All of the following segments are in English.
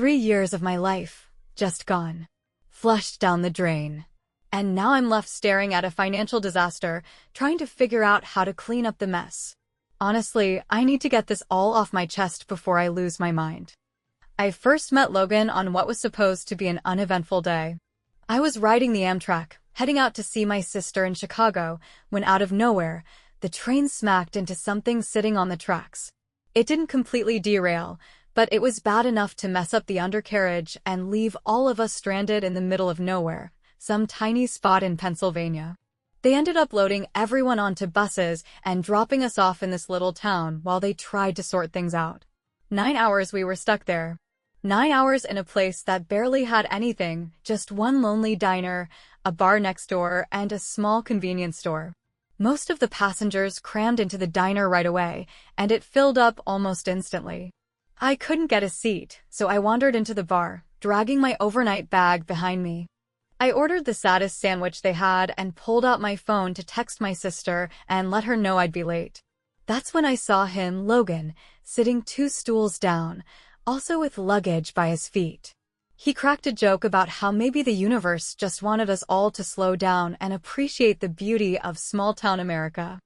3 years of my life, just gone. Flushed down the drain. And now I'm left staring at a financial disaster, trying to figure out how to clean up the mess. Honestly, I need to get this all off my chest before I lose my mind. I first met Logan on what was supposed to be an uneventful day. I was riding the Amtrak, heading out to see my sister in Chicago, when out of nowhere, the train smacked into something sitting on the tracks. It didn't completely derail, but it was bad enough to mess up the undercarriage and leave all of us stranded in the middle of nowhere, some tiny spot in Pennsylvania. They ended up loading everyone onto buses and dropping us off in this little town while they tried to sort things out. 9 hours we were stuck there. 9 hours in a place that barely had anything, just one lonely diner, a bar next door, and a small convenience store. Most of the passengers crammed into the diner right away, and it filled up almost instantly. I couldn't get a seat, so I wandered into the bar, dragging my overnight bag behind me. I ordered the saddest sandwich they had and pulled out my phone to text my sister and let her know I'd be late. That's when I saw him, Logan, sitting 2 stools down, also with luggage by his feet. He cracked a joke about how maybe the universe just wanted us all to slow down and appreciate the beauty of small-town America.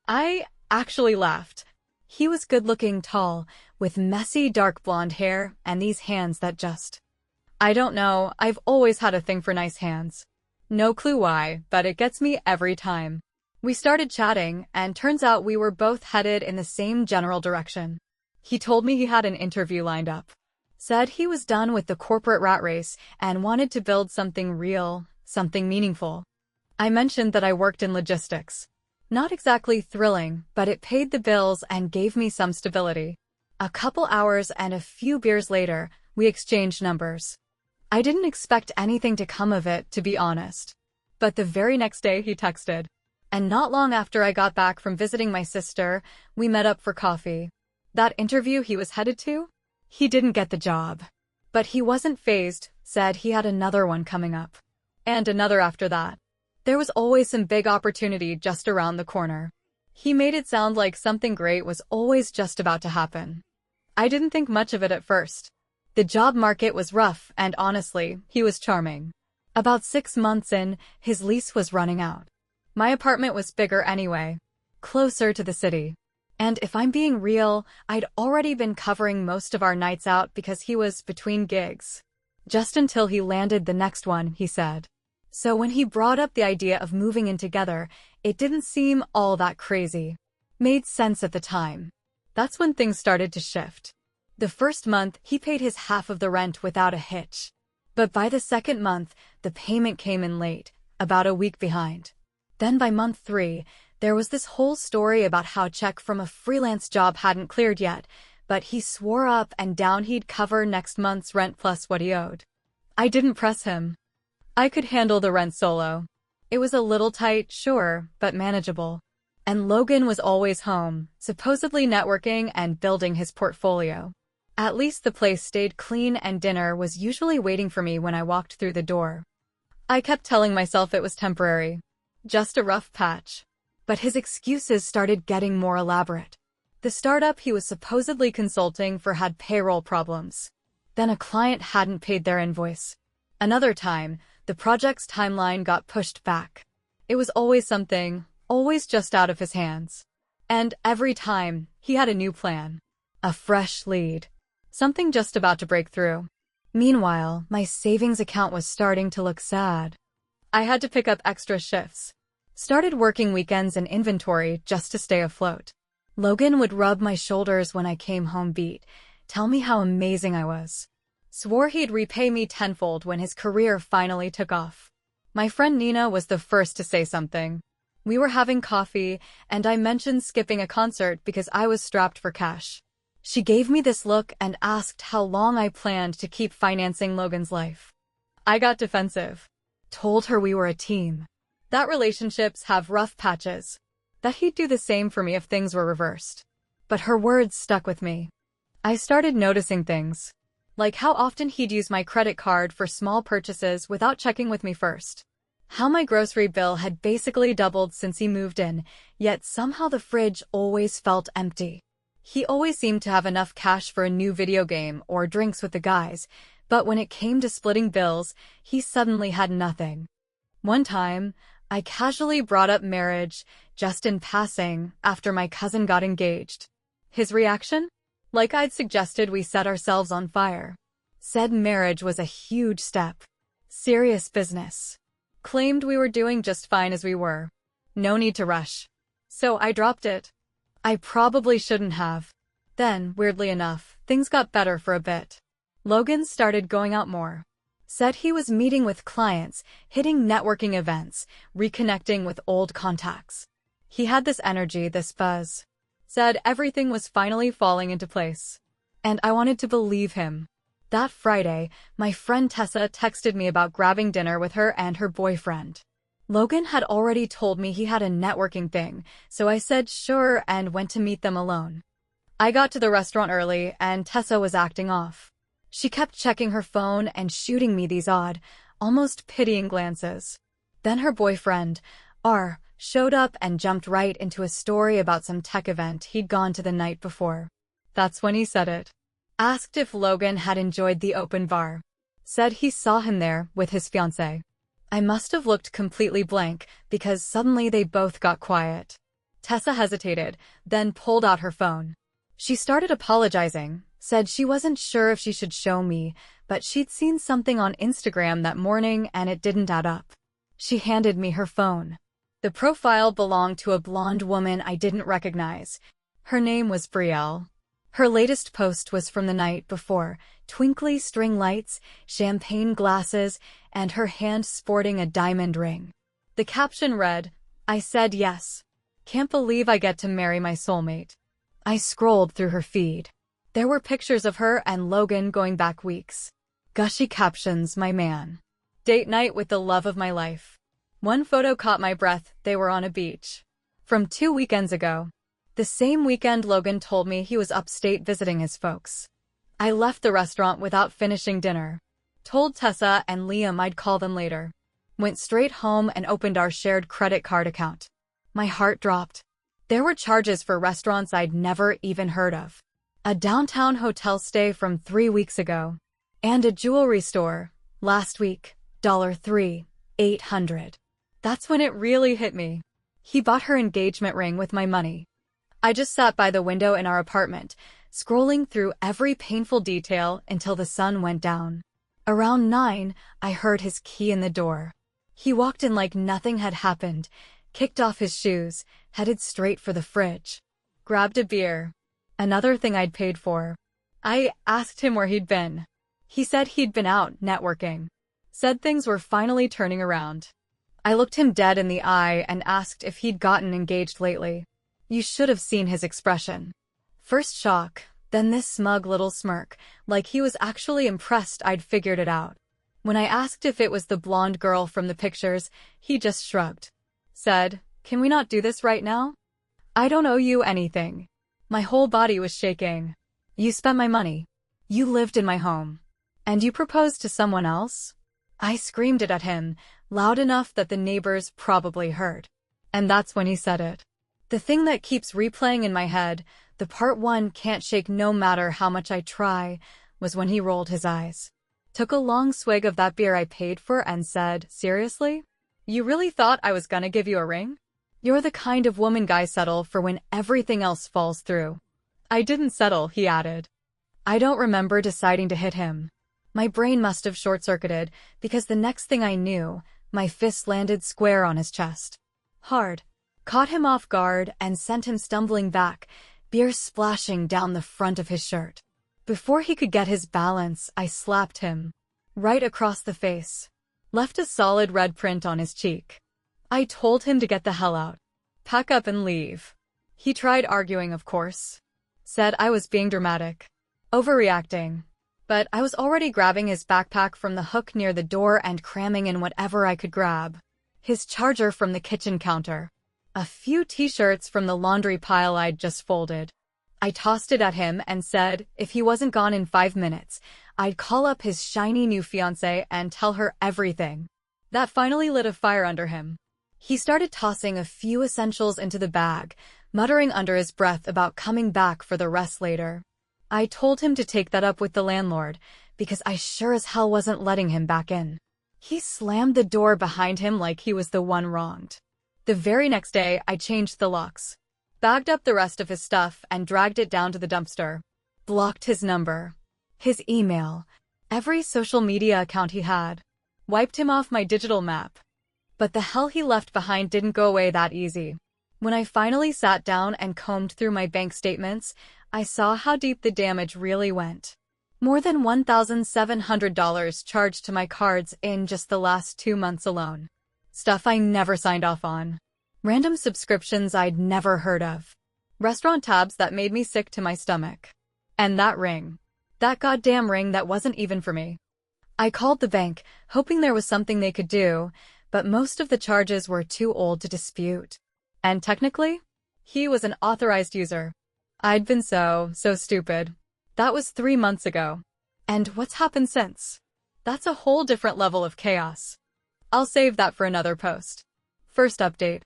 I actually laughed. He was good-looking, tall, with messy dark blonde hair and these hands that just... I don't know, I've always had a thing for nice hands. No clue why, but it gets me every time. We started chatting, and turns out we were both headed in the same general direction. He told me he had an interview lined up. Said he was done with the corporate rat race and wanted to build something real, something meaningful. I mentioned that I worked in logistics. Not exactly thrilling, but it paid the bills and gave me some stability. A couple hours and a few beers later, we exchanged numbers. I didn't expect anything to come of it, to be honest. But the very next day he texted. And not long after I got back from visiting my sister, we met up for coffee. That interview he was headed to? He didn't get the job. But he wasn't fazed, said he had another one coming up. And another after that. There was always some big opportunity just around the corner. He made it sound like something great was always just about to happen. I didn't think much of it at first. The job market was rough, and honestly, he was charming. About 6 months in, his lease was running out. My apartment was bigger anyway, closer to the city. And if I'm being real, I'd already been covering most of our nights out because he was between gigs. Just until he landed the next one, he said. So when he brought up the idea of moving in together, it didn't seem all that crazy. Made sense at the time. That's when things started to shift. The first month, he paid his half of the rent without a hitch. But by the second month, the payment came in late, about a week behind. Then by month 3, there was this whole story about how a check from a freelance job hadn't cleared yet, but he swore up and down he'd cover next month's rent plus what he owed. I didn't press him. I could handle the rent solo. It was a little tight, sure, but manageable. And Logan was always home, supposedly networking and building his portfolio. At least the place stayed clean and dinner was usually waiting for me when I walked through the door. I kept telling myself it was temporary. Just a rough patch. But his excuses started getting more elaborate. The startup he was supposedly consulting for had payroll problems. Then a client hadn't paid their invoice. Another time, the project's timeline got pushed back. It was always something, always just out of his hands. And every time, he had a new plan. A fresh lead. Something just about to break through. Meanwhile, my savings account was starting to look sad. I had to pick up extra shifts. Started working weekends and inventory just to stay afloat. Logan would rub my shoulders when I came home beat, tell me how amazing I was. Swore he'd repay me tenfold when his career finally took off. My friend Nina was the first to say something. We were having coffee, and I mentioned skipping a concert because I was strapped for cash. She gave me this look and asked how long I planned to keep financing Logan's life. I got defensive. Told her we were a team. That relationships have rough patches. That he'd do the same for me if things were reversed. But her words stuck with me. I started noticing things. Like how often he'd use my credit card for small purchases without checking with me first. How my grocery bill had basically doubled since he moved in, yet somehow the fridge always felt empty. He always seemed to have enough cash for a new video game or drinks with the guys, but when it came to splitting bills, he suddenly had nothing. One time, I casually brought up marriage, just in passing, after my cousin got engaged. His reaction? Like I'd suggested we set ourselves on fire. Said marriage was a huge step. Serious business. Claimed we were doing just fine as we were. No need to rush. So I dropped it. I probably shouldn't have. Then, weirdly enough, things got better for a bit. Logan started going out more. Said he was meeting with clients, hitting networking events, reconnecting with old contacts. He had this energy, this buzz. Said everything was finally falling into place. And I wanted to believe him. That Friday, my friend Tessa texted me about grabbing dinner with her and her boyfriend. Logan had already told me he had a networking thing, so I said sure and went to meet them alone. I got to the restaurant early, and Tessa was acting off. She kept checking her phone and shooting me these odd, almost pitying glances. Then her boyfriend, R, showed up and jumped right into a story about some tech event he'd gone to the night before. That's when he said it. Asked if Logan had enjoyed the open bar. Said he saw him there with his fiancée. I must have looked completely blank because suddenly they both got quiet. Tessa hesitated, then pulled out her phone. She started apologizing, said she wasn't sure if she should show me, but she'd seen something on Instagram that morning and it didn't add up. She handed me her phone. The profile belonged to a blonde woman I didn't recognize. Her name was Brielle. Her latest post was from the night before, twinkly string lights, champagne glasses, and her hand sporting a diamond ring. The caption read, "I said yes. Can't believe I get to marry my soulmate." I scrolled through her feed. There were pictures of her and Logan going back weeks. Gushy captions, my man. Date night with the love of my life. One photo caught my breath, they were on a beach. From 2 weekends ago. The same weekend Logan told me he was upstate visiting his folks. I left the restaurant without finishing dinner. Told Tessa and Liam I'd call them later. Went straight home and opened our shared credit card account. My heart dropped. There were charges for restaurants I'd never even heard of. A downtown hotel stay from 3 weeks ago. And a jewelry store, last week, $3, $800. That's when it really hit me. He bought her engagement ring with my money. I just sat by the window in our apartment, scrolling through every painful detail until the sun went down. Around 9, I heard his key in the door. He walked in like nothing had happened, kicked off his shoes, headed straight for the fridge. Grabbed a beer. Another thing I'd paid for. I asked him where he'd been. He said he'd been out networking. Said things were finally turning around. I looked him dead in the eye and asked if he'd gotten engaged lately. You should have seen his expression. First shock, then this smug little smirk, like he was actually impressed I'd figured it out. When I asked if it was the blonde girl from the pictures, he just shrugged. Said, "Can we not do this right now? I don't owe you anything." My whole body was shaking. You spent my money. You lived in my home. And you proposed to someone else? I screamed it at him, loud enough that the neighbors probably heard. And that's when he said it. The thing that keeps replaying in my head, the part one can't shake no matter how much I try, was when he rolled his eyes. Took a long swig of that beer I paid for and said, "Seriously? You really thought I was gonna give you a ring? You're the kind of woman guys settle for when everything else falls through." I didn't settle, he added. I don't remember deciding to hit him. My brain must have short-circuited, because the next thing I knew, my fist landed square on his chest. Hard. Caught him off guard and sent him stumbling back, beer splashing down the front of his shirt. Before he could get his balance, I slapped him. Right across the face. Left a solid red print on his cheek. I told him to get the hell out. Pack up and leave. He tried arguing, of course. Said I was being dramatic. Overreacting. But I was already grabbing his backpack from the hook near the door and cramming in whatever I could grab. His charger from the kitchen counter. A few t-shirts from the laundry pile I'd just folded. I tossed it at him and said if he wasn't gone in 5 minutes, I'd call up his shiny new fiancée and tell her everything. That finally lit a fire under him. He started tossing a few essentials into the bag, muttering under his breath about coming back for the rest later. I told him to take that up with the landlord, because I sure as hell wasn't letting him back in. He slammed the door behind him like he was the one wronged. The very next day, I changed the locks, bagged up the rest of his stuff, and dragged it down to the dumpster. Blocked his number, his email, every social media account he had. Wiped him off my digital map. But the hell he left behind didn't go away that easy. When I finally sat down and combed through my bank statements, I saw how deep the damage really went. More than $1,700 charged to my cards in just the last 2 months alone. Stuff I never signed off on. Random subscriptions I'd never heard of. Restaurant tabs that made me sick to my stomach. And that ring. That goddamn ring that wasn't even for me. I called the bank, hoping there was something they could do, but most of the charges were too old to dispute. And technically, he was an authorized user. I'd been so stupid. That was 3 months ago. And what's happened since? That's a whole different level of chaos. I'll save that for another post. First update.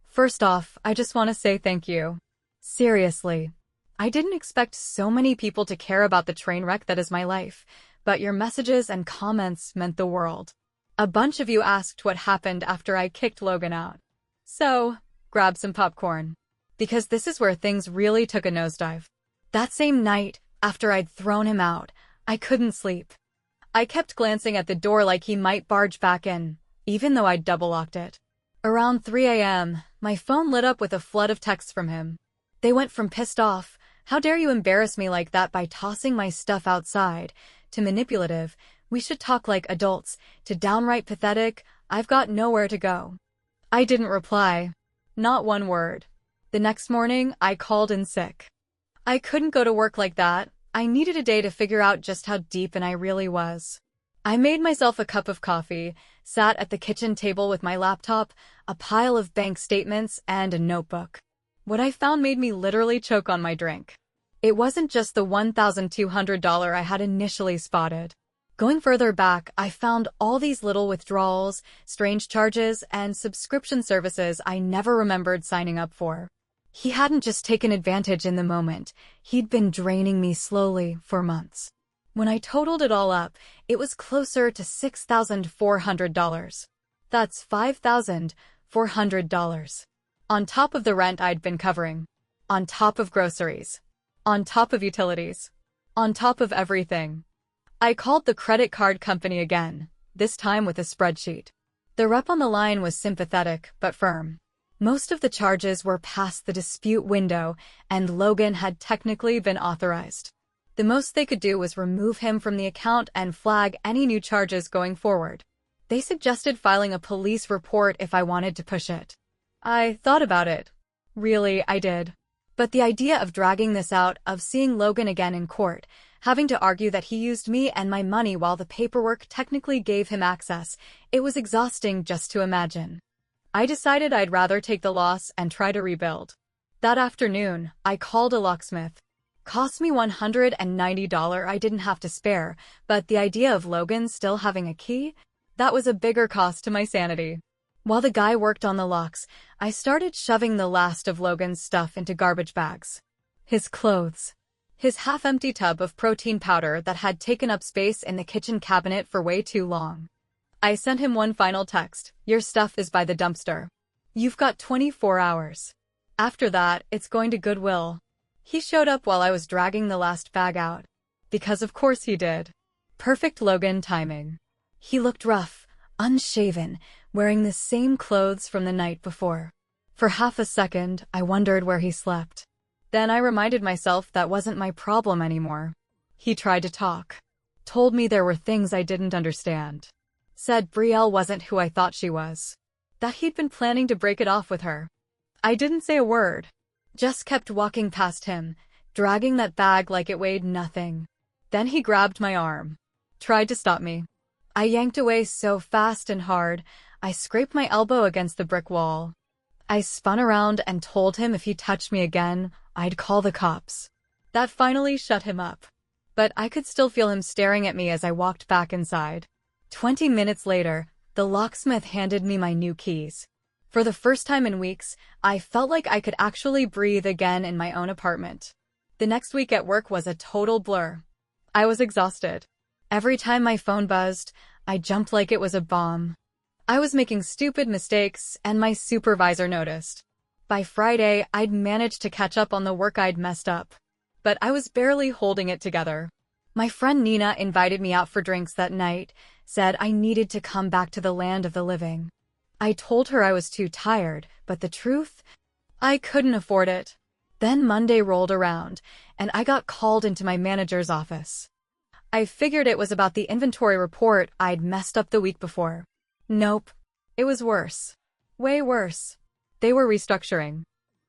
First off, I just want to say thank you. Seriously. I didn't expect so many people to care about the train wreck that is my life, but your messages and comments meant the world. A bunch of you asked what happened after I kicked Logan out. So, grab some popcorn. Because this is where things really took a nosedive. That same night, after I'd thrown him out, I couldn't sleep. I kept glancing at the door like he might barge back in, even though I'd double-locked it. Around 3 a.m., my phone lit up with a flood of texts from him. They went from pissed off, "How dare you embarrass me like that by tossing my stuff outside," to manipulative, "We should talk like adults," to downright pathetic, "I've got nowhere to go." I didn't reply. Not one word. The next morning, I called in sick. I couldn't go to work like that. I needed a day to figure out just how deep in I really was. I made myself a cup of coffee, sat at the kitchen table with my laptop, a pile of bank statements, and a notebook. What I found made me literally choke on my drink. It wasn't just the $1,200 I had initially spotted. Going further back, I found all these little withdrawals, strange charges, and subscription services I never remembered signing up for. He hadn't just taken advantage in the moment, he'd been draining me slowly for months. When I totaled it all up, it was closer to $6,400. That's $5,400. On top of the rent I'd been covering. On top of groceries. On top of utilities. On top of everything. I called the credit card company again, this time with a spreadsheet. The rep on the line was sympathetic, but firm. Most of the charges were past the dispute window, and Logan had technically been authorized. The most they could do was remove him from the account and flag any new charges going forward. They suggested filing a police report if I wanted to push it. I thought about it. Really, I did. But the idea of dragging this out, of seeing Logan again in court, having to argue that he used me and my money while the paperwork technically gave him access, it was exhausting just to imagine. I decided I'd rather take the loss and try to rebuild. That afternoon, I called a locksmith. Cost me $190 I didn't have to spare, but the idea of Logan still having a key? That was a bigger cost to my sanity. While the guy worked on the locks, I started shoving the last of Logan's stuff into garbage bags. His clothes. His half-empty tub of protein powder that had taken up space in the kitchen cabinet for way too long. I sent him one final text. "Your stuff is by the dumpster. You've got 24 hours. After that, it's going to Goodwill." He showed up while I was dragging the last bag out. Because of course he did. Perfect Logan timing. He looked rough, unshaven, wearing the same clothes from the night before. For half a second, I wondered where he slept. Then I reminded myself that wasn't my problem anymore. He tried to talk. Told me there were things I didn't understand. Said Brielle wasn't who I thought she was. That he'd been planning to break it off with her. I didn't say a word. Just kept walking past him, dragging that bag like it weighed nothing. Then he grabbed my arm. Tried to stop me. I yanked away so fast and hard, I scraped my elbow against the brick wall. I spun around and told him if he touched me again, I'd call the cops. That finally shut him up. But I could still feel him staring at me as I walked back inside. 20 minutes later, the locksmith handed me my new keys. For the first time in weeks, I felt like I could actually breathe again in my own apartment. The next week at work was a total blur. I was exhausted. Every time my phone buzzed, I jumped like it was a bomb. I was making stupid mistakes, and my supervisor noticed. By Friday, I'd managed to catch up on the work I'd messed up. But I was barely holding it together. My friend Nina invited me out for drinks that night, said I needed to come back to the land of the living. I told her I was too tired, but the truth? I couldn't afford it. Then Monday rolled around, and I got called into my manager's office. I figured it was about the inventory report I'd messed up the week before. Nope. It was worse. Way worse. They were restructuring.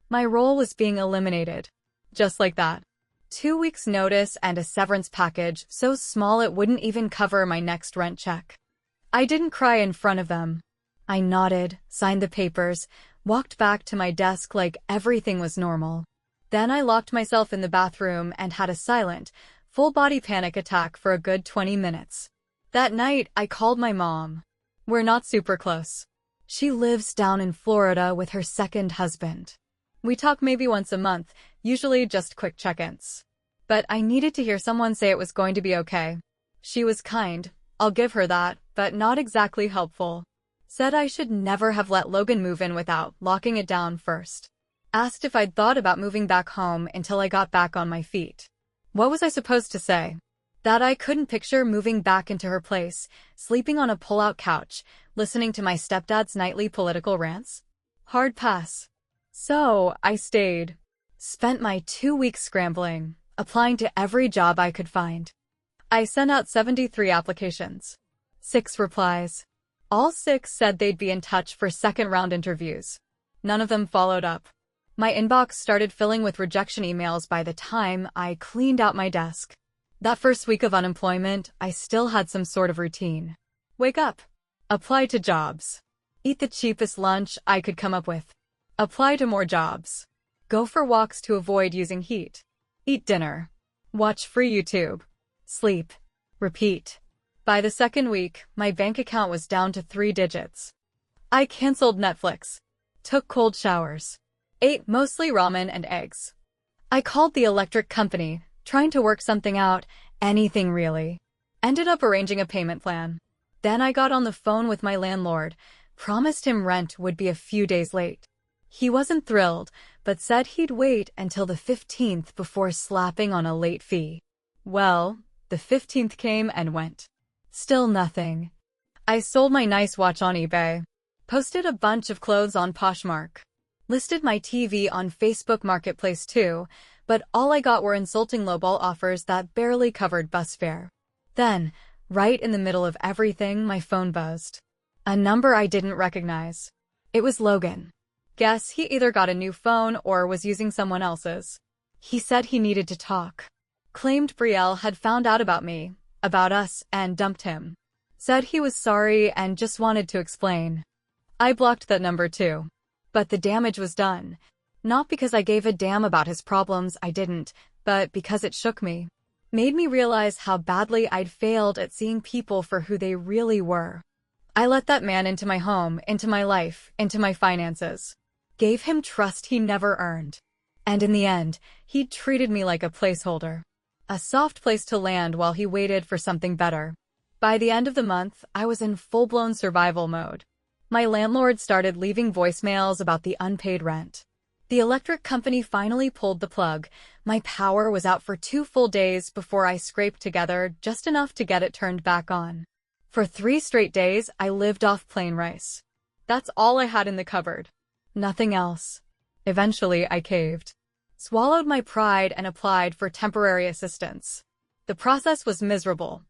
My role was being eliminated. Just like that. 2 weeks' notice and a severance package so small it wouldn't even cover my next rent check. I didn't cry in front of them. I nodded, signed the papers, walked back to my desk like everything was normal. Then I locked myself in the bathroom and had a silent, full-body panic attack for a good 20 minutes. That night, I called my mom. We're not super close. She lives down in Florida with her second husband. We talk maybe once a month, usually just quick check-ins. But I needed to hear someone say it was going to be okay. She was kind, I'll give her that, but not exactly helpful. Said I should never have let Logan move in without locking it down first. Asked if I'd thought about moving back home until I got back on my feet. What was I supposed to say? That I couldn't picture moving back into her place, sleeping on a pull-out couch, listening to my stepdad's nightly political rants? Hard pass. So, I stayed. Spent my 2 weeks scrambling, applying to every job I could find. I sent out 73 applications. 6 replies. All 6 said they'd be in touch for second-round interviews. None of them followed up. My inbox started filling with rejection emails by the time I cleaned out my desk. That first week of unemployment, I still had some sort of routine. Wake up. Apply to jobs. Eat the cheapest lunch I could come up with. Apply to more jobs. Go for walks to avoid using heat. Eat dinner. Watch free YouTube. Sleep. Repeat. By the second week, my bank account was down to 3 digits. I canceled Netflix. Took cold showers. Ate mostly ramen and eggs. I called the electric company, trying to work something out, anything really. Ended up arranging a payment plan. Then I got on the phone with my landlord, promised him rent would be a few days late. He wasn't thrilled, but said he'd wait until the 15th before slapping on a late fee. Well, the 15th came and went. Still nothing. I sold my nice watch on eBay. Posted a bunch of clothes on Poshmark. Listed my TV on Facebook Marketplace too, but all I got were insulting lowball offers that barely covered bus fare. Then, right in the middle of everything, my phone buzzed. A number I didn't recognize. It was Logan. Guess he either got a new phone or was using someone else's. He said he needed to talk. Claimed Brielle had found out about me, about us, and dumped him. Said he was sorry and just wanted to explain. I blocked that number too. But the damage was done. Not because I gave a damn about his problems, I didn't, but because it shook me. Made me realize how badly I'd failed at seeing people for who they really were. I let that man into my home, into my life, into my finances. Gave him trust he never earned. And in the end, he treated me like a placeholder. A soft place to land while he waited for something better. By the end of the month, I was in full-blown survival mode. My landlord started leaving voicemails about the unpaid rent. The electric company finally pulled the plug. My power was out for 2 full days before I scraped together just enough to get it turned back on. For 3 straight days, I lived off plain rice. That's all I had in the cupboard. Nothing else. Eventually, I caved. Swallowed my pride and applied for temporary assistance. The process was miserable.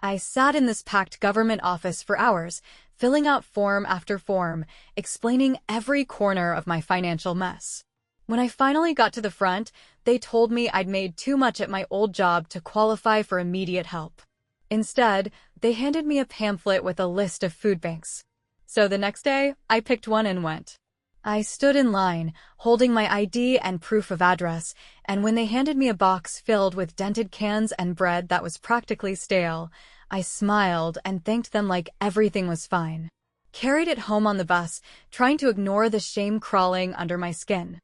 I sat in this packed government office for hours, filling out form after form, explaining every corner of my financial mess. When I finally got to the front, they told me I'd made too much at my old job to qualify for immediate help. Instead, they handed me a pamphlet with a list of food banks. So the next day, I picked one and went. I stood in line, holding my ID and proof of address, and when they handed me a box filled with dented cans and bread that was practically stale, I smiled and thanked them like everything was fine. Carried it home on the bus, trying to ignore the shame crawling under my skin.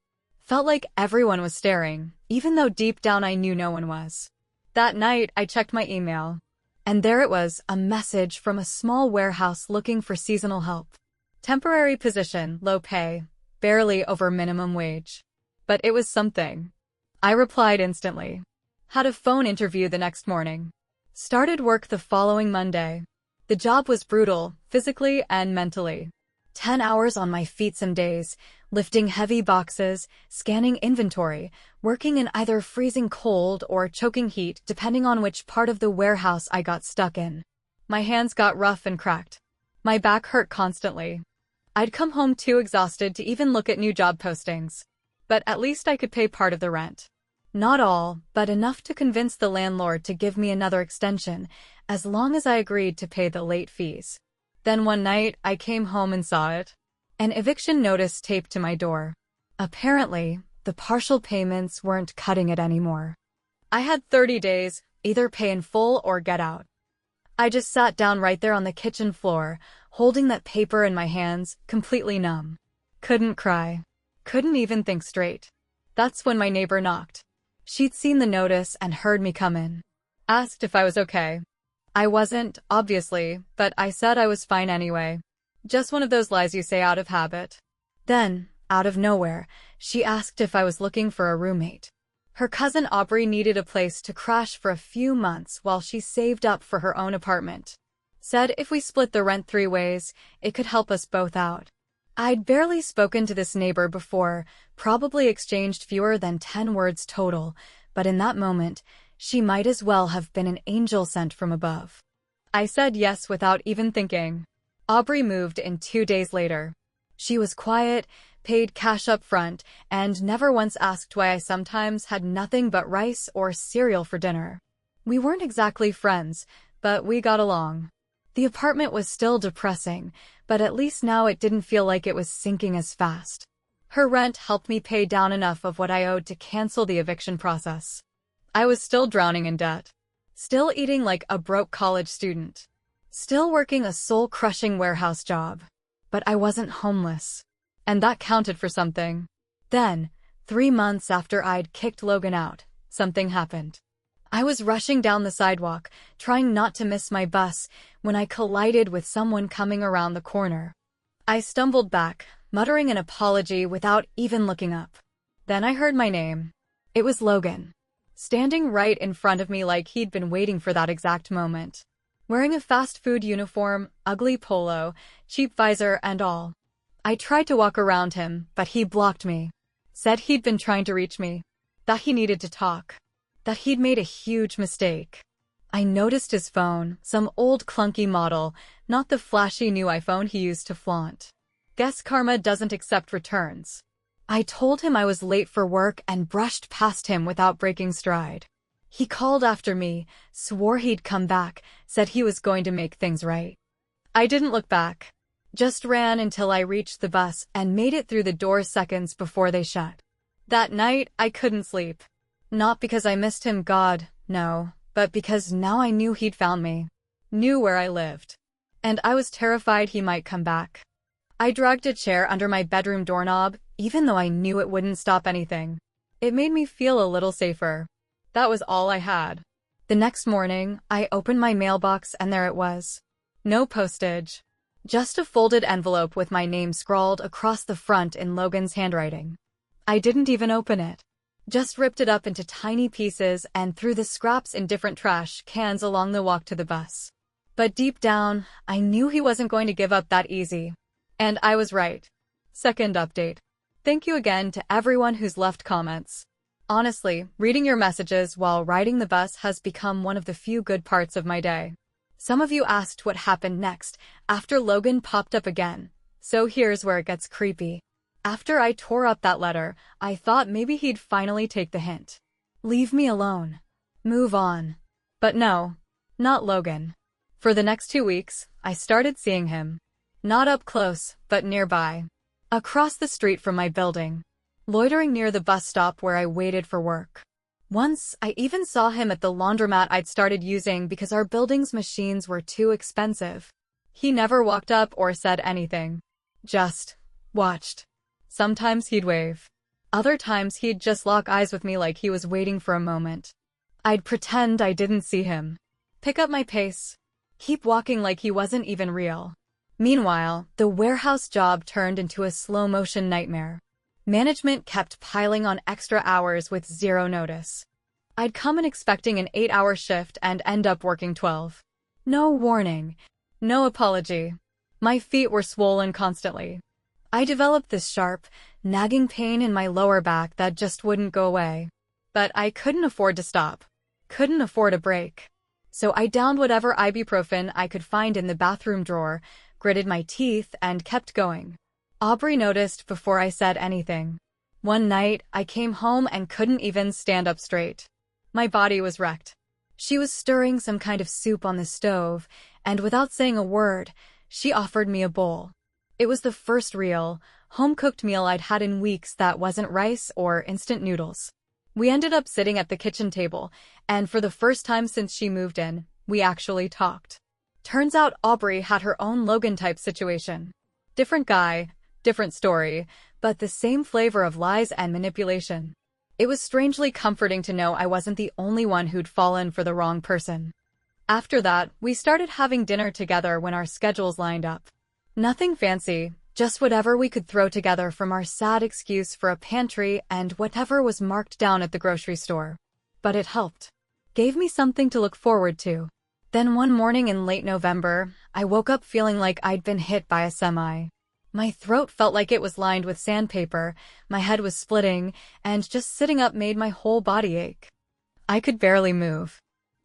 Felt like everyone was staring, even though deep down I knew no one was. That night, I checked my email. And there it was, a message from a small warehouse looking for seasonal help. Temporary position, low pay, barely over minimum wage. But it was something. I replied instantly. Had a phone interview the next morning. Started work the following Monday. The job was brutal, physically and mentally. 10 hours on my feet some days, lifting heavy boxes, scanning inventory, working in either freezing cold or choking heat depending on which part of the warehouse I got stuck in. My hands got rough and cracked. My back hurt constantly. I'd come home too exhausted to even look at new job postings. But at least I could pay part of the rent. Not all, but enough to convince the landlord to give me another extension, as long as I agreed to pay the late fees. Then one night, I came home and saw it. An eviction notice taped to my door. Apparently, the partial payments weren't cutting it anymore. I had 30 days, either pay in full or get out. I just sat down right there on the kitchen floor, holding that paper in my hands, completely numb. Couldn't cry. Couldn't even think straight. That's when my neighbor knocked. She'd seen the notice and heard me come in. Asked if I was okay. I wasn't, obviously, but I said I was fine anyway. Just one of those lies you say out of habit. Then, out of nowhere, she asked if I was looking for a roommate. Her cousin Aubrey needed a place to crash for a few months while she saved up for her own apartment. Said if we split the rent 3 ways, it could help us both out. I'd barely spoken to this neighbor before, probably exchanged fewer than 10 words total, but in that moment, she might as well have been an angel sent from above. I said yes without even thinking. Aubrey moved in 2 days later. She was quiet, paid cash up front, and never once asked why I sometimes had nothing but rice or cereal for dinner. We weren't exactly friends, but we got along. The apartment was still depressing, but at least now it didn't feel like it was sinking as fast. Her rent helped me pay down enough of what I owed to cancel the eviction process. I was still drowning in debt. Still eating like a broke college student. Still working a soul-crushing warehouse job. But I wasn't homeless. And that counted for something. Then, 3 months after I'd kicked Logan out, something happened. I was rushing down the sidewalk, trying not to miss my bus, when I collided with someone coming around the corner. I stumbled back, muttering an apology without even looking up. Then I heard my name. It was Logan. Standing right in front of me like he'd been waiting for that exact moment. Wearing a fast food uniform, ugly polo, cheap visor and all. I tried to walk around him, but he blocked me. Said he'd been trying to reach me. That he needed to talk. That he'd made a huge mistake. I noticed his phone, some old clunky model, not the flashy new iPhone he used to flaunt. Guess karma doesn't accept returns. I told him I was late for work and brushed past him without breaking stride. He called after me, swore he'd come back, said he was going to make things right. I didn't look back. Just ran until I reached the bus and made it through the doors seconds before they shut. That night, I couldn't sleep. Not because I missed him, God, no, but because now I knew he'd found me. Knew where I lived. And I was terrified he might come back. I dragged a chair under my bedroom doorknob, even though I knew it wouldn't stop anything. It made me feel a little safer. That was all I had. The next morning, I opened my mailbox and there it was. No postage. Just a folded envelope with my name scrawled across the front in Logan's handwriting. I didn't even open it. Just ripped it up into tiny pieces and threw the scraps in different trash cans along the walk to the bus. But deep down, I knew he wasn't going to give up that easy. And I was right. Second update. Thank you again to everyone who's left comments. Honestly, reading your messages while riding the bus has become one of the few good parts of my day. Some of you asked what happened next after Logan popped up again. So here's where it gets creepy. After I tore up that letter, I thought maybe he'd finally take the hint. Leave me alone. Move on. But no, not Logan. For the next 2 weeks, I started seeing him. Not up close, but nearby. Across the street from my building. Loitering near the bus stop where I waited for work. Once, I even saw him at the laundromat I'd started using because our building's machines were too expensive. He never walked up or said anything. Just watched. Sometimes he'd wave. Other times he'd just lock eyes with me like he was waiting for a moment. I'd pretend I didn't see him. Pick up my pace. Keep walking like he wasn't even real. Meanwhile, the warehouse job turned into a slow-motion nightmare. Management kept piling on extra hours with zero notice. I'd come in expecting an 8-hour shift and end up working 12. No warning. No apology. My feet were swollen constantly. I developed this sharp, nagging pain in my lower back that just wouldn't go away. But I couldn't afford to stop. Couldn't afford a break. So I downed whatever ibuprofen I could find in the bathroom drawer, gritted my teeth, and kept going. Aubrey noticed before I said anything. One night, I came home and couldn't even stand up straight. My body was wrecked. She was stirring some kind of soup on the stove, and without saying a word, she offered me a bowl. It was the first real, home-cooked meal I'd had in weeks that wasn't rice or instant noodles. We ended up sitting at the kitchen table, and for the first time since she moved in, we actually talked. Turns out Aubrey had her own Logan-type situation. Different guy, different story, but the same flavor of lies and manipulation. It was strangely comforting to know I wasn't the only one who'd fallen for the wrong person. After that, we started having dinner together when our schedules lined up. Nothing fancy, just whatever we could throw together from our sad excuse for a pantry and whatever was marked down at the grocery store. But it helped. Gave me something to look forward to. Then one morning in late November, I woke up feeling like I'd been hit by a semi. My throat felt like it was lined with sandpaper, my head was splitting, and just sitting up made my whole body ache. I could barely move.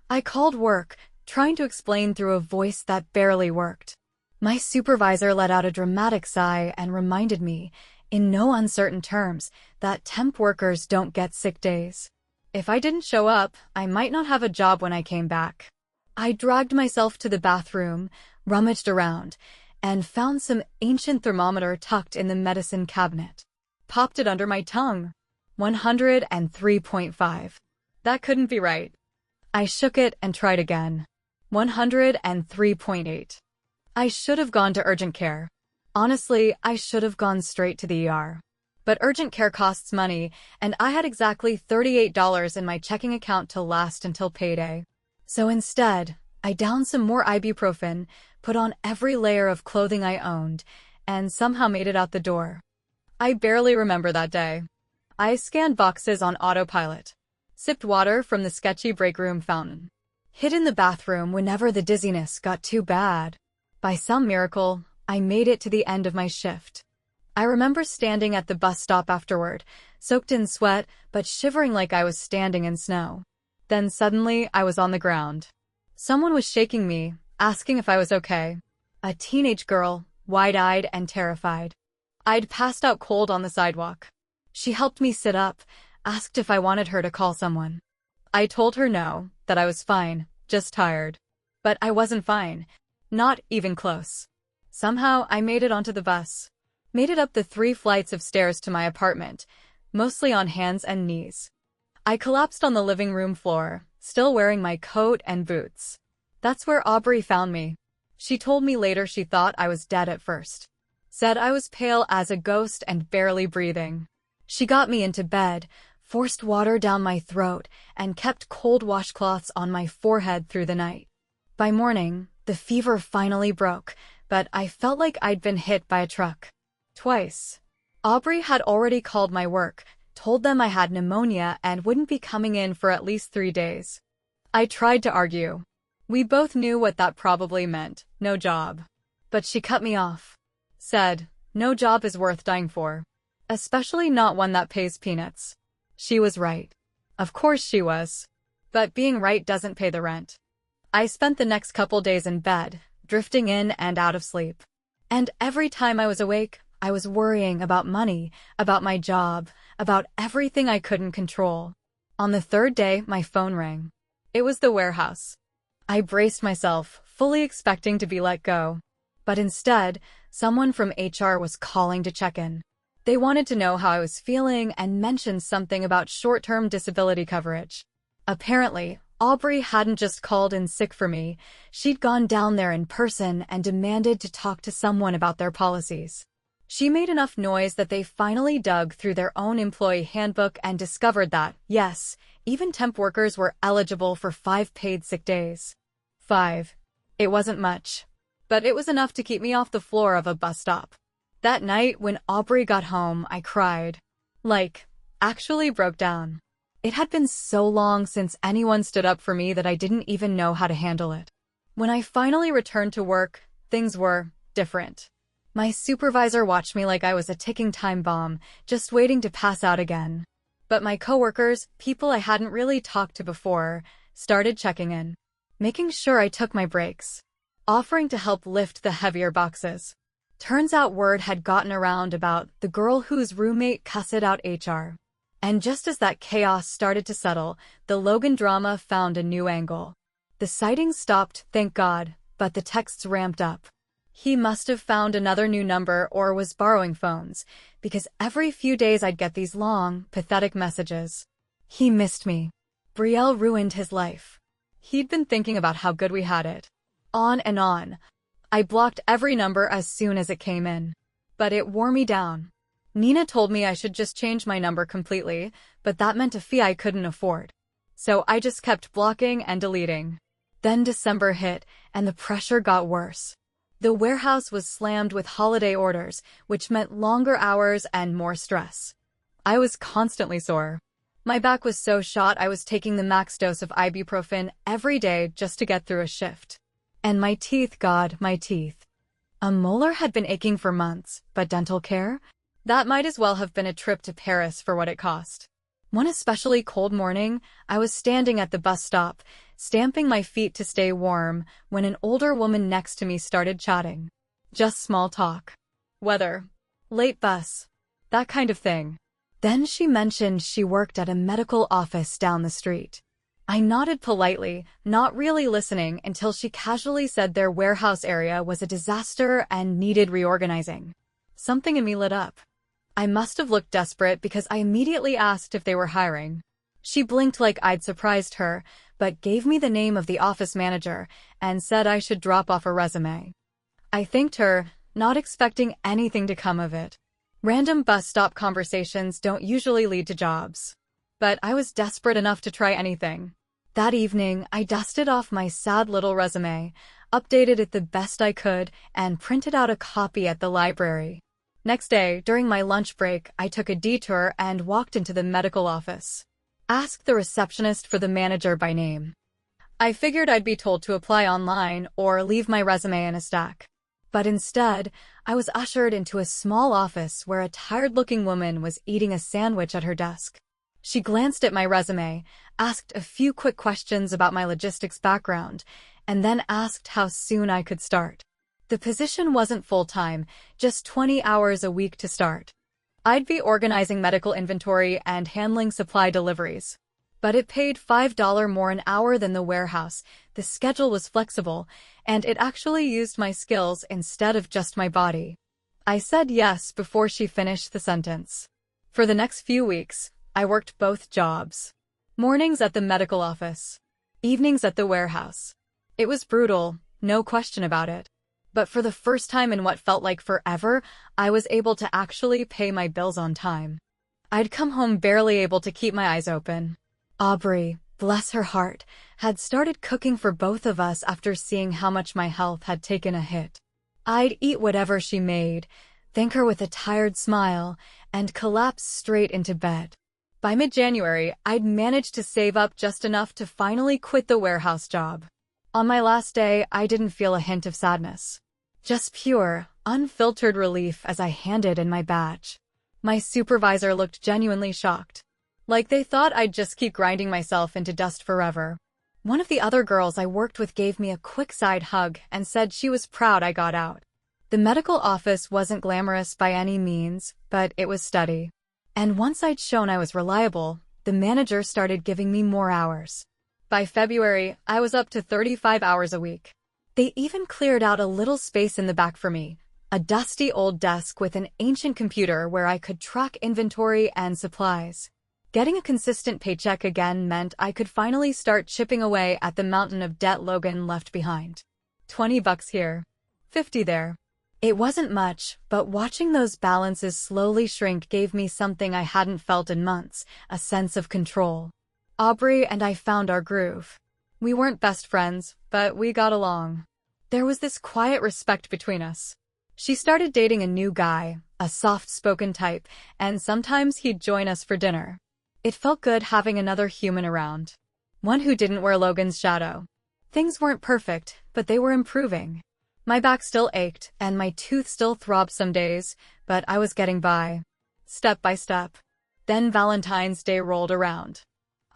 I called work, trying to explain through a voice that barely worked. My supervisor let out a dramatic sigh and reminded me, in no uncertain terms, that temp workers don't get sick days. If I didn't show up, I might not have a job when I came back. I dragged myself to the bathroom, rummaged around, and found some ancient thermometer tucked in the medicine cabinet. Popped it under my tongue. 103.5. That couldn't be right. I shook it and tried again. 103.8. I should have gone to urgent care. Honestly, I should have gone straight to the ER. But urgent care costs money, and I had exactly $38 in my checking account to last until payday. So instead, I downed some more ibuprofen, put on every layer of clothing I owned, and somehow made it out the door. I barely remember that day. I scanned boxes on autopilot, sipped water from the sketchy break room fountain, hid in the bathroom whenever the dizziness got too bad. By some miracle, I made it to the end of my shift. I remember standing at the bus stop afterward, soaked in sweat, but shivering like I was standing in snow. Then suddenly, I was on the ground. Someone was shaking me, asking if I was okay. A teenage girl, wide-eyed and terrified. I'd passed out cold on the sidewalk. She helped me sit up, asked if I wanted her to call someone. I told her no, that I was fine, just tired. But I wasn't fine. Not even close. Somehow, I made it onto the bus. Made it up the 3 flights of stairs to my apartment, mostly on hands and knees. I collapsed on the living room floor, still wearing my coat and boots. That's where Aubrey found me. She told me later she thought I was dead at first. Said I was pale as a ghost and barely breathing. She got me into bed, forced water down my throat, and kept cold washcloths on my forehead through the night. By morning, the fever finally broke, but I felt like I'd been hit by a truck. Twice. Aubrey had already called my work, told them I had pneumonia and wouldn't be coming in for at least 3 days. I tried to argue. We both knew what that probably meant, no job. But she cut me off. Said, no job is worth dying for. Especially not one that pays peanuts. She was right. Of course she was. But being right doesn't pay the rent. I spent the next couple days in bed, drifting in and out of sleep. And every time I was awake, I was worrying about money, about my job, about everything I couldn't control. On the 3rd day, my phone rang. It was the warehouse. I braced myself, fully expecting to be let go. But instead, someone from HR was calling to check in. They wanted to know how I was feeling and mentioned something about short-term disability coverage. Apparently, Aubrey hadn't just called in sick for me, she'd gone down there in person and demanded to talk to someone about their policies. She made enough noise that they finally dug through their own employee handbook and discovered that, yes, even temp workers were eligible for 5 paid sick days. 5. It wasn't much, but it was enough to keep me off the floor of a bus stop. That night, when Aubrey got home, I cried. Actually broke down. It had been so long since anyone stood up for me that I didn't even know how to handle it. When I finally returned to work, things were different. My supervisor watched me like I was a ticking time bomb, just waiting to pass out again. But my coworkers, people I hadn't really talked to before, started checking in, making sure I took my breaks, offering to help lift the heavier boxes. Turns out word had gotten around about the girl whose roommate cussed out HR. And just as that chaos started to settle, the Logan drama found a new angle. The sightings stopped, thank God, but the texts ramped up. He must have found another new number or was borrowing phones, because every few days I'd get these long, pathetic messages. He missed me. Betrayal ruined his life. He'd been thinking about how good we had it. On and on. I blocked every number as soon as it came in. But it wore me down. Nina told me I should just change my number completely, but that meant a fee I couldn't afford. So I just kept blocking and deleting. Then December hit, and the pressure got worse. The warehouse was slammed with holiday orders, which meant longer hours and more stress. I was constantly sore. My back was so shot I was taking the max dose of ibuprofen every day just to get through a shift. And my teeth, God, my teeth. A molar had been aching for months, but dental care? That might as well have been a trip to Paris for what it cost. One especially cold morning, I was standing at the bus stop, stamping my feet to stay warm, when an older woman next to me started chatting. Just small talk. Weather. Late bus. That kind of thing. Then she mentioned she worked at a medical office down the street. I nodded politely, not really listening until she casually said their warehouse area was a disaster and needed reorganizing. Something in me lit up. I must have looked desperate because I immediately asked if they were hiring. She blinked like I'd surprised her, but gave me the name of the office manager and said I should drop off a resume. I thanked her, not expecting anything to come of it. Random bus stop conversations don't usually lead to jobs. But I was desperate enough to try anything. That evening, I dusted off my sad little resume, updated it the best I could, and printed out a copy at the library. Next day, during my lunch break, I took a detour and walked into the medical office. Asked the receptionist for the manager by name. I figured I'd be told to apply online or leave my resume in a stack. But instead, I was ushered into a small office where a tired-looking woman was eating a sandwich at her desk. She glanced at my resume, asked a few quick questions about my logistics background, and then asked how soon I could start. The position wasn't full-time, just 20 hours a week to start. I'd be organizing medical inventory and handling supply deliveries. But it paid $5 more an hour than the warehouse, the schedule was flexible, and it actually used my skills instead of just my body. I said yes before she finished the sentence. For the next few weeks, I worked both jobs. Mornings at the medical office. Evenings at the warehouse. It was brutal, no question about it. But for the first time in what felt like forever, I was able to actually pay my bills on time. I'd come home barely able to keep my eyes open. Aubrey, bless her heart, had started cooking for both of us after seeing how much my health had taken a hit. I'd eat whatever she made, thank her with a tired smile, and collapse straight into bed. By mid-January, I'd managed to save up just enough to finally quit the warehouse job. On my last day, I didn't feel a hint of sadness. Just pure, unfiltered relief as I handed in my badge. My supervisor looked genuinely shocked. Like they thought I'd just keep grinding myself into dust forever. One of the other girls I worked with gave me a quick side hug and said she was proud I got out. The medical office wasn't glamorous by any means, but it was steady. And once I'd shown I was reliable, the manager started giving me more hours. By February, I was up to 35 hours a week. They even cleared out a little space in the back for me, a dusty old desk with an ancient computer where I could track inventory and supplies. Getting a consistent paycheck again meant I could finally start chipping away at the mountain of debt Logan left behind. $20 here, 50 there. It wasn't much, but watching those balances slowly shrink gave me something I hadn't felt in months, a sense of control. Aubrey and I found our groove. We weren't best friends, but we got along. There was this quiet respect between us. She started dating a new guy, a soft-spoken type, and sometimes he'd join us for dinner. It felt good having another human around. One who didn't wear Logan's shadow. Things weren't perfect, but they were improving. My back still ached, and my tooth still throbbed some days, but I was getting by. Step by step. Then Valentine's Day rolled around.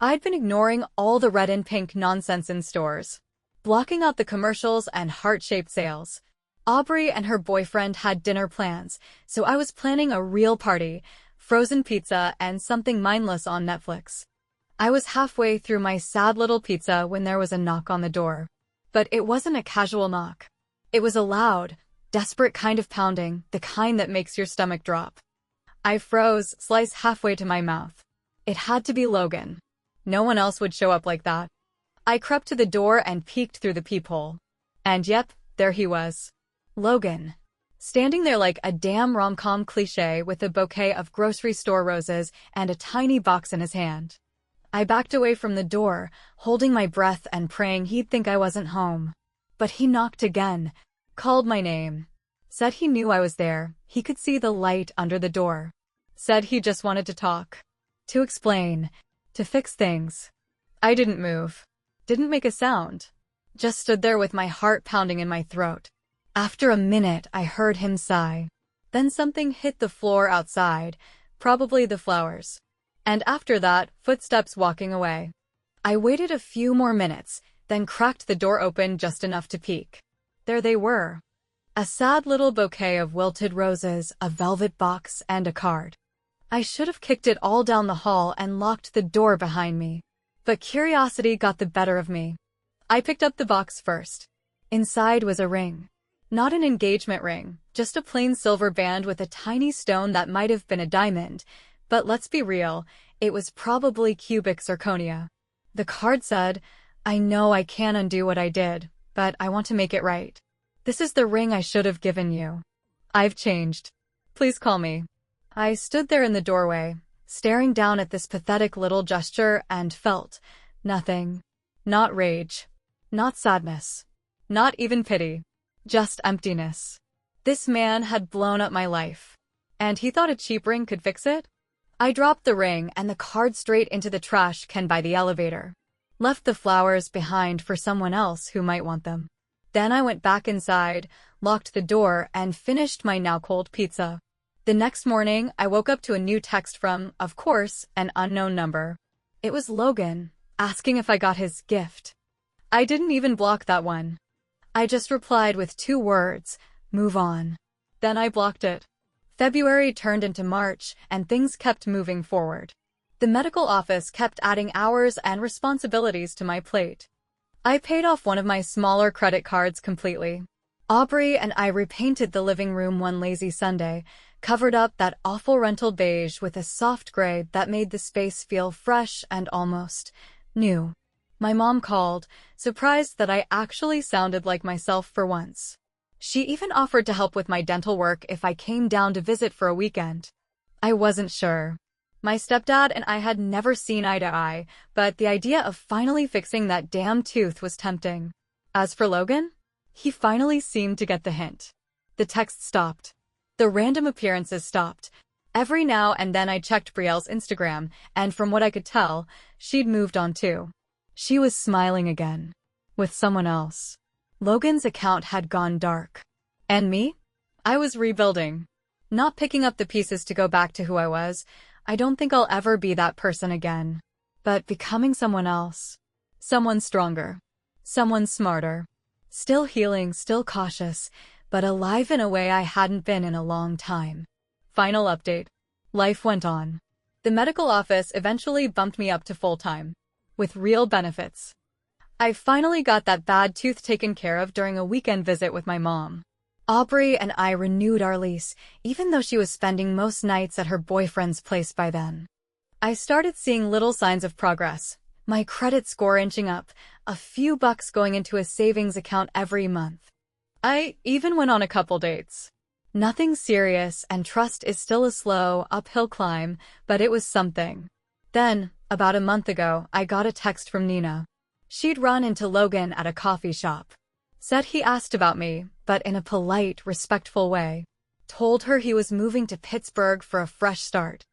I'd been ignoring all the red and pink nonsense in stores, blocking out the commercials and heart-shaped sales. Aubrey and her boyfriend had dinner plans, so I was planning a real party, frozen pizza, and something mindless on Netflix. I was halfway through my sad little pizza when there was a knock on the door. But it wasn't a casual knock. It was a loud, desperate kind of pounding, the kind that makes your stomach drop. I froze, slice halfway to my mouth. It had to be Logan. No one else would show up like that. I crept to the door and peeked through the peephole. And yep, there he was. Logan. Standing there like a damn rom-com cliché with a bouquet of grocery store roses and a tiny box in his hand. I backed away from the door, holding my breath and praying he'd think I wasn't home. But he knocked again, called my name. Said he knew I was there, he could see the light under the door. Said he just wanted to talk. To explain. To fix things. I didn't move. Didn't make a sound. Just stood there with my heart pounding in my throat. After a minute, I heard him sigh. Then something hit the floor outside, probably the flowers. And after that, footsteps walking away. I waited a few more minutes, then cracked the door open just enough to peek. There they were. A sad little bouquet of wilted roses, a velvet box, and a card. I should have kicked it all down the hall and locked the door behind me. But curiosity got the better of me. I picked up the box first. Inside was a ring. Not an engagement ring, just a plain silver band with a tiny stone that might have been a diamond. But let's be real, it was probably cubic zirconia. The card said, "I know I can't undo what I did, but I want to make it right. This is the ring I should have given you. I've changed. Please call me." I stood there in the doorway, staring down at this pathetic little gesture and felt nothing. Not rage. Not sadness. Not even pity. Just emptiness. This man had blown up my life. And he thought a cheap ring could fix it? I dropped the ring and the card straight into the trash can by the elevator. Left the flowers behind for someone else who might want them. Then I went back inside, locked the door, and finished my now cold pizza. The next morning, I woke up to a new text from, of course, an unknown number. It was Logan, asking if I got his gift. I didn't even block that one. I just replied with 2 words, "Move on." Then I blocked it. February turned into March, and things kept moving forward. The medical office kept adding hours and responsibilities to my plate. I paid off one of my smaller credit cards completely. Aubrey and I repainted the living room one lazy Sunday, covered up that awful rental beige with a soft gray that made the space feel fresh and almost new. My mom called, surprised that I actually sounded like myself for once. She even offered to help with my dental work if I came down to visit for a weekend. I wasn't sure. My stepdad and I had never seen eye to eye, but the idea of finally fixing that damn tooth was tempting. As for Logan, he finally seemed to get the hint. The texts stopped. The random appearances stopped. Every now and then I checked Brielle's Instagram, and from what I could tell, she'd moved on too. She was smiling again. With someone else. Logan's account had gone dark. And me? I was rebuilding. Not picking up the pieces to go back to who I was. I don't think I'll ever be that person again. But becoming someone else. Someone stronger. Someone smarter. Still healing, still cautious, but alive in a way I hadn't been in a long time. Final update. Life went on. The medical office eventually bumped me up to full-time. With real benefits. I finally got that bad tooth taken care of during a weekend visit with my mom. Aubrey and I renewed our lease, even though she was spending most nights at her boyfriend's place by then. I started seeing little signs of progress. My credit score inching up, a few bucks going into a savings account every month. I even went on a couple dates. Nothing serious, and trust is still a slow, uphill climb, but it was something. Then, about a month ago, I got a text from Nina. She'd run into Logan at a coffee shop. Said he asked about me, but in a polite, respectful way. Told her he was moving to Pittsburgh for a fresh start.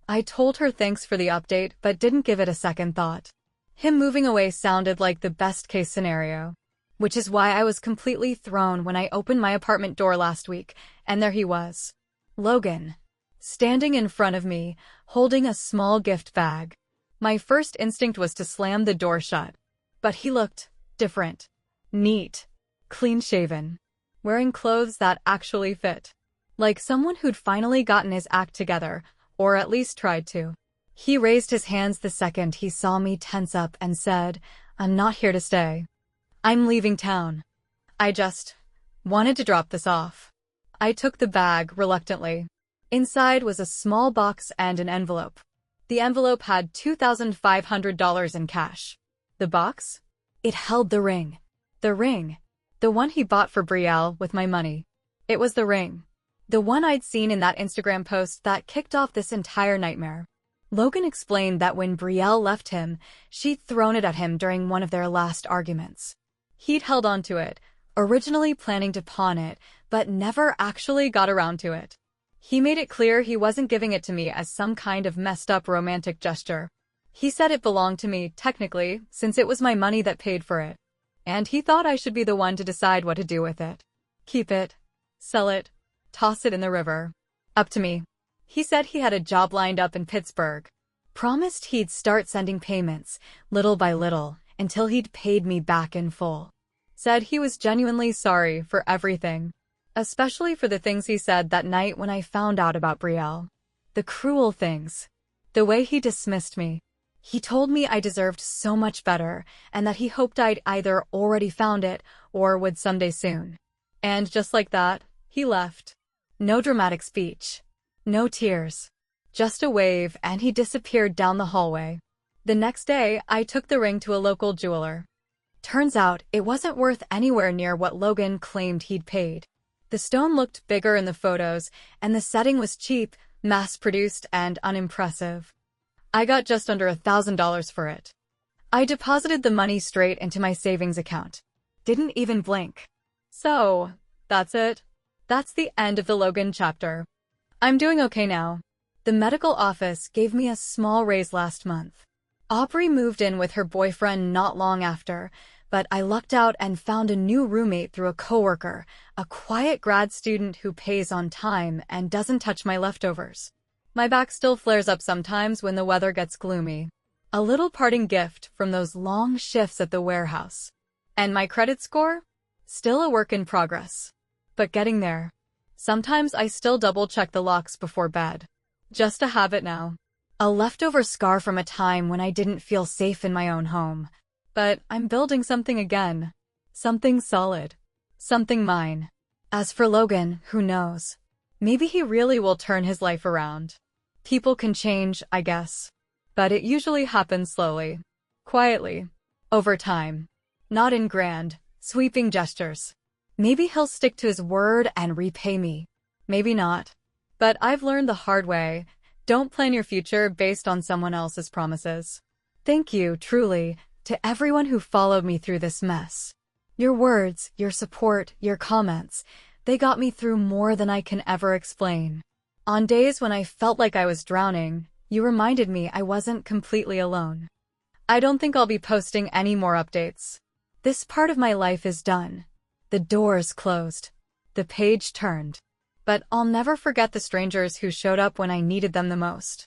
I told her thanks for the update, but didn't give it a second thought. Him moving away sounded like the best-case scenario. Which is why I was completely thrown when I opened my apartment door last week, and there he was. Logan. Standing in front of me, holding a small gift bag. My first instinct was to slam the door shut. But he looked different. Neat. Clean-shaven. Wearing clothes that actually fit. Like someone who'd finally gotten his act together, or at least tried to. He raised his hands the second he saw me tense up and said, "I'm not here to stay. I'm leaving town. I just wanted to drop this off." I took the bag reluctantly. Inside was a small box and an envelope. The envelope had $2,500 in cash. The box? It held the ring. The ring. The one he bought for Brielle with my money. It was the ring. The one I'd seen in that Instagram post that kicked off this entire nightmare. Logan explained that when Brielle left him, she'd thrown it at him during one of their last arguments. He'd held onto it, originally planning to pawn it, but never actually got around to it. He made it clear he wasn't giving it to me as some kind of messed-up romantic gesture. He said it belonged to me, technically, since it was my money that paid for it. And he thought I should be the one to decide what to do with it. Keep it, sell it, toss it in the river. Up to me. He said he had a job lined up in Pittsburgh. Promised he'd start sending payments, little by little, until he'd paid me back in full. Said he was genuinely sorry for everything. Especially for the things he said that night when I found out about Brielle. The cruel things. The way he dismissed me. He told me I deserved so much better, and that he hoped I'd either already found it, or would someday soon. And just like that, he left. No dramatic speech. No tears. Just a wave, and he disappeared down the hallway. The next day, I took the ring to a local jeweler. Turns out, it wasn't worth anywhere near what Logan claimed he'd paid. The stone looked bigger in the photos, and the setting was cheap, mass-produced, and unimpressive. I got just under $1,000 for it. I deposited the money straight into my savings account. Didn't even blink. So, that's it. That's the end of the Logan chapter. I'm doing okay now. The medical office gave me a small raise last month. Aubrey moved in with her boyfriend not long after, but I lucked out and found a new roommate through a coworker, a quiet grad student who pays on time and doesn't touch my leftovers. My back still flares up sometimes when the weather gets gloomy. A little parting gift from those long shifts at the warehouse. And my credit score? Still a work in progress. But getting there. Sometimes I still double-check the locks before bed. Just a habit now. A leftover scar from a time when I didn't feel safe in my own home. But I'm building something again. Something solid. Something mine. As for Logan, who knows? Maybe he really will turn his life around. People can change, I guess. But it usually happens slowly. Quietly. Over time. Not in grand, sweeping gestures. Maybe he'll stick to his word and repay me. Maybe not. But I've learned the hard way. Don't plan your future based on someone else's promises. Thank you, truly, to everyone who followed me through this mess. Your words, your support, your comments, they got me through more than I can ever explain. On days when I felt like I was drowning, you reminded me I wasn't completely alone. I don't think I'll be posting any more updates. This part of my life is done. The door's closed. The page turned. But I'll never forget the strangers who showed up when I needed them the most.